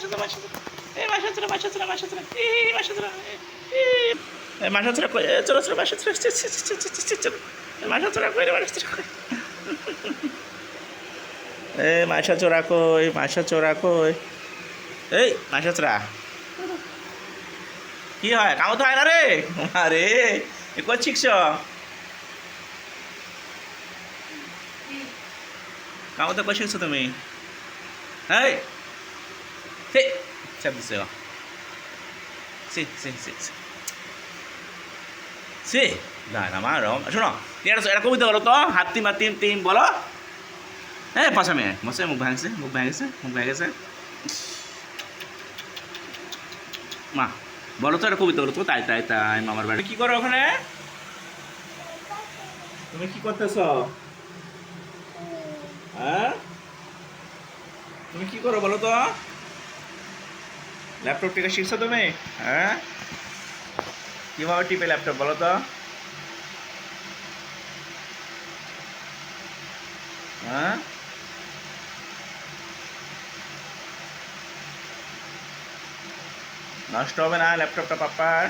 মাসা চোরা কই, মাসা চোরা কই, এই মাসা চোরা কি হয়? কামো তো হয় না রে। আরে এ কই শিখছ? কামো তো কই শিখছো তুমি? এই সে চাপ দিছে। সে সে সে সে না না মা রম শোনো, এটা কবিতা বলো তো, হাতি মা তিন তিন বলো। হ্যাঁ পাশা মেয়ে মশাই মুখ ভাঙছে, মুখ ভেঙেছে, মুখ ভেঙেছে। মা বলো তো, এটা কবিতা বলো তো। তাই তাই তাই মামার বাড়ি কি করো ওখানে? তুমি কি করতেছ? হ্যাঁ তুমি কি করো বলো তো? ল্যাপটপ টিপে শিখছো তুমি? হ্যাঁ কিভাবে টিপে ল্যাপটপ বলো তো? হ্যাঁ নষ্ট হবে না ল্যাপটপটা পাপ্পার?